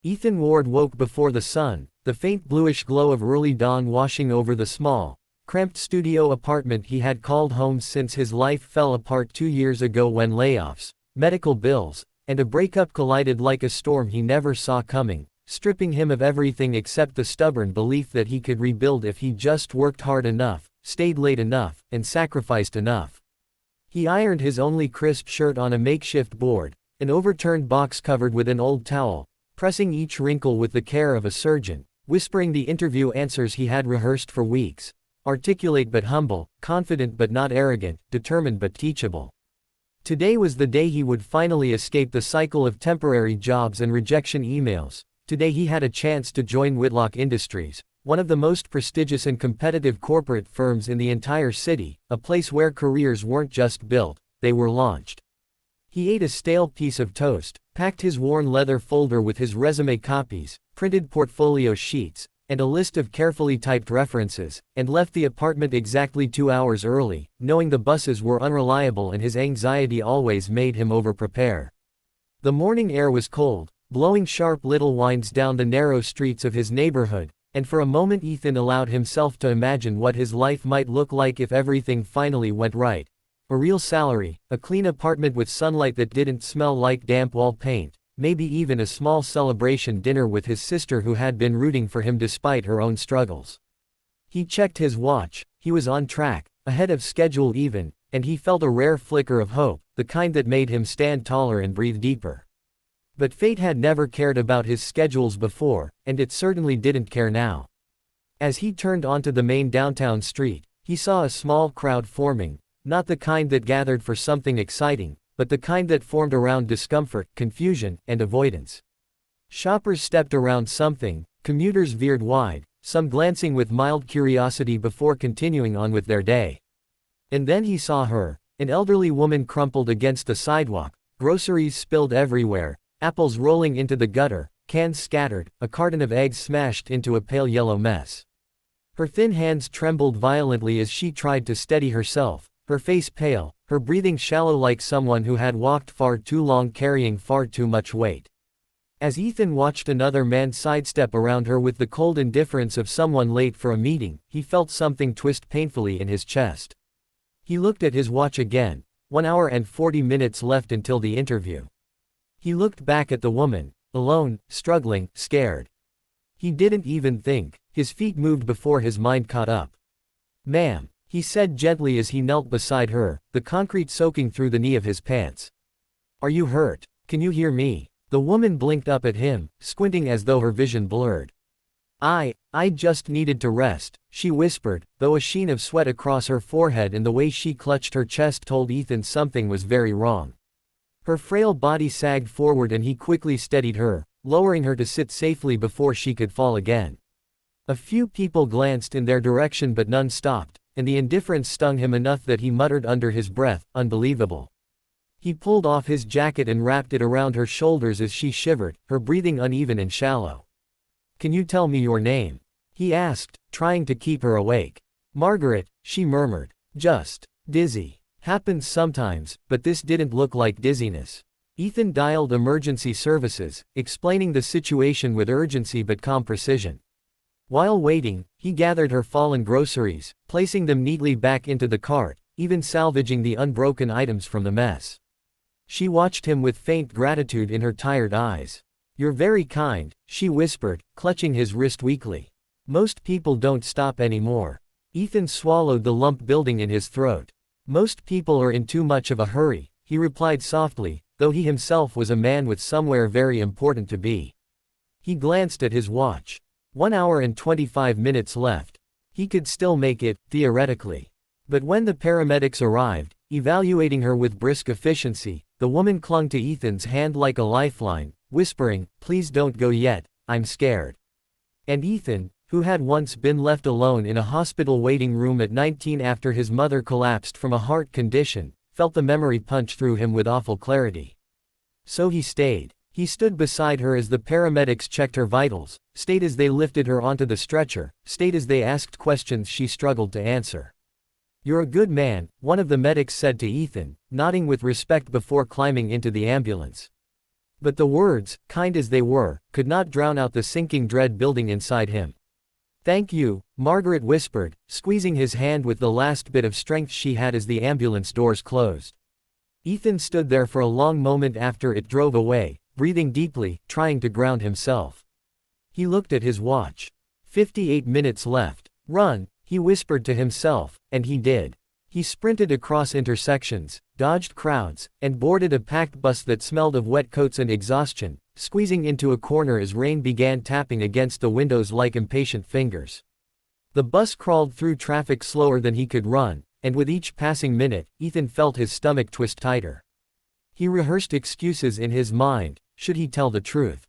Ethan Ward woke before the sun, the faint bluish glow of early dawn washing over the small, cramped studio apartment he had called home since his life fell apart 2 years ago when layoffs, medical bills, and a breakup collided like a storm he never saw coming, stripping him of everything except the stubborn belief that he could rebuild if he just worked hard enough, stayed late enough, and sacrificed enough. He ironed his only crisp shirt on a makeshift board, an overturned box covered with an old towel, pressing each wrinkle with the care of a surgeon, whispering the interview answers he had rehearsed for weeks, articulate but humble, confident but not arrogant, determined but teachable. Today was the day he would finally escape the cycle of temporary jobs and rejection emails. Today he had a chance to join Whitlock Industries, one of the most prestigious and competitive corporate firms in the entire city, a place where careers weren't just built, they were launched. He ate a stale piece of toast, packed his worn leather folder with his resume copies, printed portfolio sheets, and a list of carefully typed references, and left the apartment exactly 2 hours early, knowing the buses were unreliable and his anxiety always made him over-prepare. The morning air was cold, blowing sharp little winds down the narrow streets of his neighborhood, and for a moment Ethan allowed himself to imagine what his life might look like if everything finally went right. A real salary, a clean apartment with sunlight that didn't smell like damp wall paint, maybe even a small celebration dinner with his sister who had been rooting for him despite her own struggles. He checked his watch, he was on track, ahead of schedule even, and he felt a rare flicker of hope, the kind that made him stand taller and breathe deeper. But fate had never cared about his schedules before, and it certainly didn't care now. As he turned onto the main downtown street, he saw a small crowd forming, not the kind that gathered for something exciting, but the kind that formed around discomfort, confusion, and avoidance. Shoppers stepped around something, commuters veered wide, some glancing with mild curiosity before continuing on with their day. And then he saw her, an elderly woman crumpled against the sidewalk, groceries spilled everywhere, apples rolling into the gutter, cans scattered, a carton of eggs smashed into a pale yellow mess. Her thin hands trembled violently as she tried to steady herself, her face pale, her breathing shallow like someone who had walked far too long carrying far too much weight. As Ethan watched another man sidestep around her with the cold indifference of someone late for a meeting, he felt something twist painfully in his chest. He looked at his watch again, 1 hour and 40 minutes left until the interview. He looked back at the woman, alone, struggling, scared. He didn't even think, his feet moved before his mind caught up. "Ma'am," he said gently as he knelt beside her, the concrete soaking through the knee of his pants. "Are you hurt? Can you hear me?" The woman blinked up at him, squinting as though her vision blurred. I just needed to rest," she whispered, though a sheen of sweat across her forehead and the way she clutched her chest told Ethan something was very wrong. Her frail body sagged forward and he quickly steadied her, lowering her to sit safely before she could fall again. A few people glanced in their direction but none stopped, and the indifference stung him enough that he muttered under his breath, "Unbelievable." He pulled off his jacket and wrapped it around her shoulders as she shivered, her breathing uneven and shallow. "Can you tell me your name?" he asked, trying to keep her awake. "Margaret," she murmured. "Just dizzy. Happens sometimes, but this didn't look like dizziness." Ethan dialed emergency services, explaining the situation with urgency but calm precision. While waiting, he gathered her fallen groceries, placing them neatly back into the cart, even salvaging the unbroken items from the mess. She watched him with faint gratitude in her tired eyes. "You're very kind," she whispered, clutching his wrist weakly. "Most people don't stop anymore." Ethan swallowed the lump building in his throat. "Most people are in too much of a hurry," he replied softly, though he himself was a man with somewhere very important to be. He glanced at his watch. 1 hour and 25 minutes left. He could still make it, theoretically. But when the paramedics arrived, evaluating her with brisk efficiency, the woman clung to Ethan's hand like a lifeline, whispering, "Please don't go yet, I'm scared." And Ethan, who had once been left alone in a hospital waiting room at 19 after his mother collapsed from a heart condition, felt the memory punch through him with awful clarity. So he stayed. He stood beside her as the paramedics checked her vitals, stayed as they lifted her onto the stretcher, stayed as they asked questions she struggled to answer. "You're a good man," one of the medics said to Ethan, nodding with respect before climbing into the ambulance. But the words, kind as they were, could not drown out the sinking dread building inside him. "Thank you," Margaret whispered, squeezing his hand with the last bit of strength she had as the ambulance doors closed. Ethan stood there for a long moment after it drove away, breathing deeply, trying to ground himself. He looked at his watch. 58 minutes left. Run, he whispered to himself, and he did. He sprinted across intersections, dodged crowds, and boarded a packed bus that smelled of wet coats and exhaustion, squeezing into a corner as rain began tapping against the windows like impatient fingers. The bus crawled through traffic slower than he could run, and with each passing minute, Ethan felt his stomach twist tighter. He rehearsed excuses in his mind. Should he tell the truth?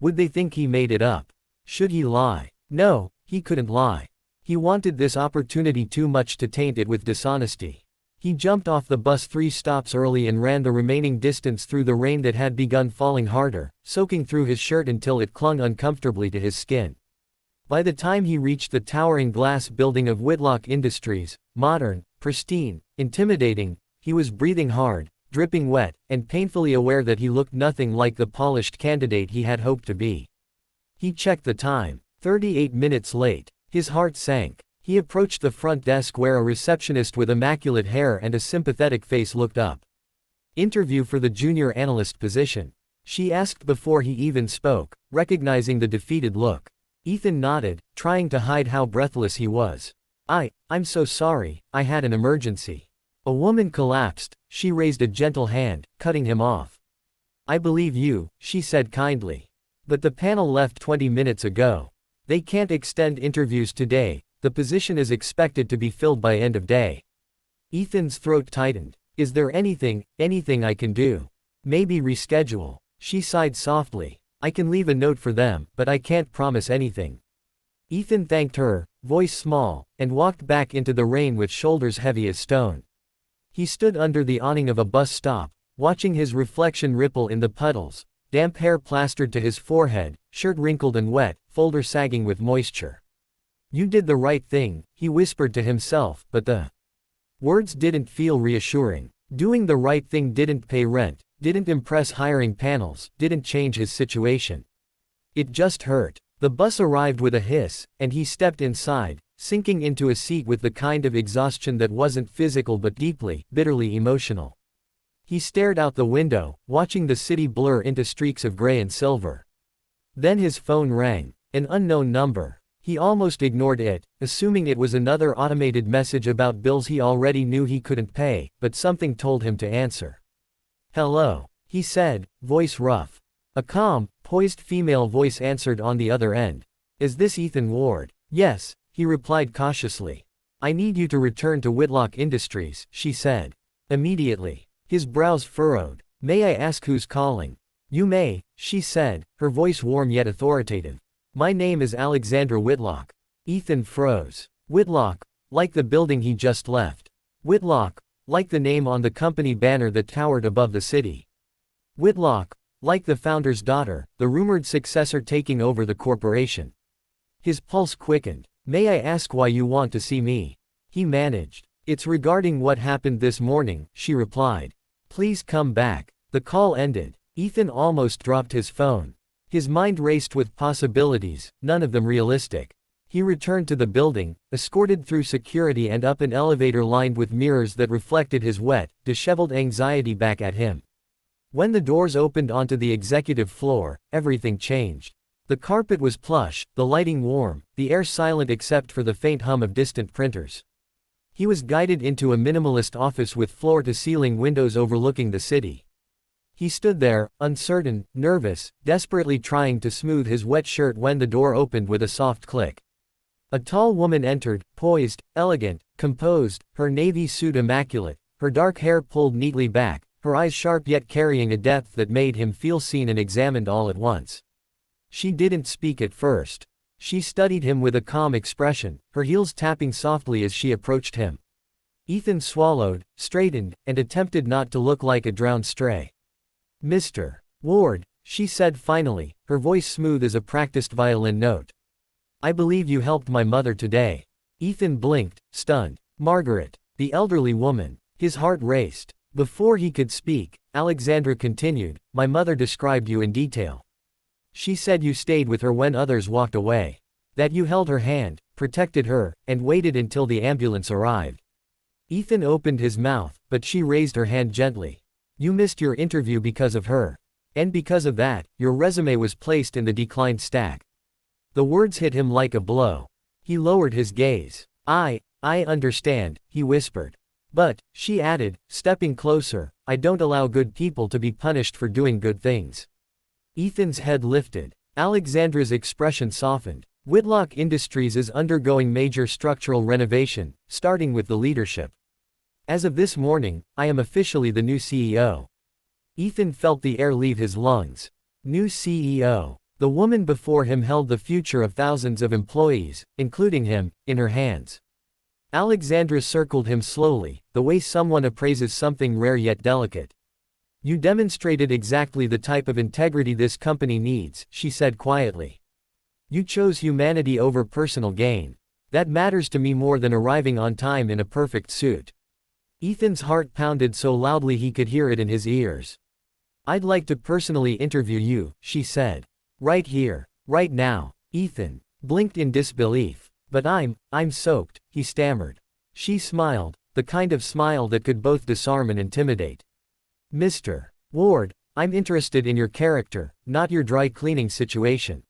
Would they think he made it up? Should he lie? No, he couldn't lie. He wanted this opportunity too much to taint it with dishonesty. He jumped off the bus 3 stops early and ran the remaining distance through the rain that had begun falling harder, soaking through his shirt until it clung uncomfortably to his skin. By the time he reached the towering glass building of Whitlock Industries, modern, pristine, intimidating, he was breathing hard, dripping wet, and painfully aware that he looked nothing like the polished candidate he had hoped to be. He checked the time. 38 minutes late. His heart sank. He approached the front desk where a receptionist with immaculate hair and a sympathetic face looked up. "Interview for the junior analyst position?" she asked before he even spoke, recognizing the defeated look. Ethan nodded, trying to hide how breathless he was. I'm so sorry, I had an emergency." A woman collapsed. She raised a gentle hand, cutting him off. "I believe you," she said kindly. "But the panel left 20 minutes ago. They can't extend interviews today. The position is expected to be filled by end of day." Ethan's throat tightened. "Is there anything I can do? Maybe reschedule?" She sighed softly. "I can leave a note for them, but I can't promise anything." Ethan thanked her, voice small, and walked back into the rain with shoulders heavy as stone. He stood under the awning of a bus stop, watching his reflection ripple in the puddles, damp hair plastered to his forehead, shirt wrinkled and wet, folder sagging with moisture. "You did the right thing," he whispered to himself, but the words didn't feel reassuring. Doing the right thing didn't pay rent, didn't impress hiring panels, didn't change his situation. It just hurt. The bus arrived with a hiss, and he stepped inside, sinking into a seat with the kind of exhaustion that wasn't physical but deeply, bitterly emotional. He stared out the window, watching the city blur into streaks of gray and silver. Then his phone rang. An unknown number. He almost ignored it, assuming it was another automated message about bills he already knew he couldn't pay, but something told him to answer. "Hello," he said, voice rough. A calm, poised female voice answered on the other end. "Is this Ethan Ward?" "Yes," he replied cautiously. "I need you to return to Whitlock Industries," she said. "Immediately." His brows furrowed. "May I ask who's calling?" "You may," she said, her voice warm yet authoritative. "My name is Alexandra Whitlock." Ethan froze. Whitlock, like the building he just left. Whitlock, like the name on the company banner that towered above the city. Whitlock, like the founder's daughter, the rumored successor taking over the corporation. His pulse quickened. "May I ask why you want to see me?" he managed. "It's regarding what happened this morning," she replied. "Please come back." The call ended. Ethan almost dropped his phone. His mind raced with possibilities, none of them realistic. He returned to the building, escorted through security and up an elevator lined with mirrors that reflected his wet, disheveled anxiety back at him. When the doors opened onto the executive floor, everything changed. The carpet was plush, the lighting warm, the air silent except for the faint hum of distant printers. He was guided into a minimalist office with floor-to-ceiling windows overlooking the city. He stood there, uncertain, nervous, desperately trying to smooth his wet shirt when the door opened with a soft click. A tall woman entered, poised, elegant, composed, her navy suit immaculate, her dark hair pulled neatly back, her eyes sharp yet carrying a depth that made him feel seen and examined all at once. She didn't speak at first. She studied him with a calm expression, her heels tapping softly as she approached him. Ethan swallowed, straightened, and attempted not to look like a drowned stray. "Mr. Ward," she said finally, her voice smooth as a practiced violin note. "I believe you helped my mother today." Ethan blinked, stunned. Margaret. The elderly woman. His heart raced. Before he could speak, Alexandra continued, "My mother described you in detail. She said you stayed with her when others walked away. That you held her hand, protected her, and waited until the ambulance arrived." Ethan opened his mouth, but she raised her hand gently. "You missed your interview because of her. And because of that, your resume was placed in the declined stack." The words hit him like a blow. He lowered his gaze. I understand," he whispered. "But," she added, stepping closer, "I don't allow good people to be punished for doing good things." Ethan's head lifted. Alexandra's expression softened. Whitlock Industries is undergoing major structural renovation, starting with the leadership. As of this morning, I am officially the new CEO. Ethan felt the air leave his lungs. New CEO. The woman before him held the future of thousands of employees, including him, in her hands. Alexandra circled him slowly, the way someone appraises something rare yet delicate. "You demonstrated exactly the type of integrity this company needs," she said quietly. "You chose humanity over personal gain. That matters to me more than arriving on time in a perfect suit." Ethan's heart pounded so loudly he could hear it in his ears. "I'd like to personally interview you," she said. "Right here, right now." Ethan blinked in disbelief. "But I'm soaked," he stammered. She smiled, the kind of smile that could both disarm and intimidate. "Mr. Ward, I'm interested in your character, not your dry cleaning situation."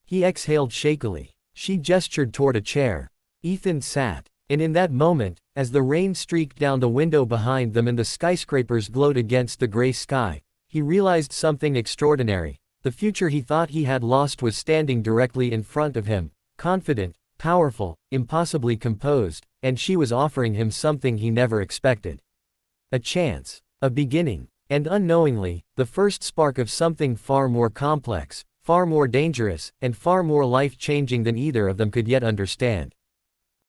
He exhaled shakily. She gestured toward a chair. Ethan sat. And in that moment, as the rain streaked down the window behind them and the skyscrapers glowed against the gray sky, he realized something extraordinary. The future he thought he had lost was standing directly in front of him, confident, powerful, impossibly composed, and she was offering him something he never expected. A chance. A beginning. And unknowingly, the first spark of something far more complex, far more dangerous, and far more life-changing than either of them could yet understand.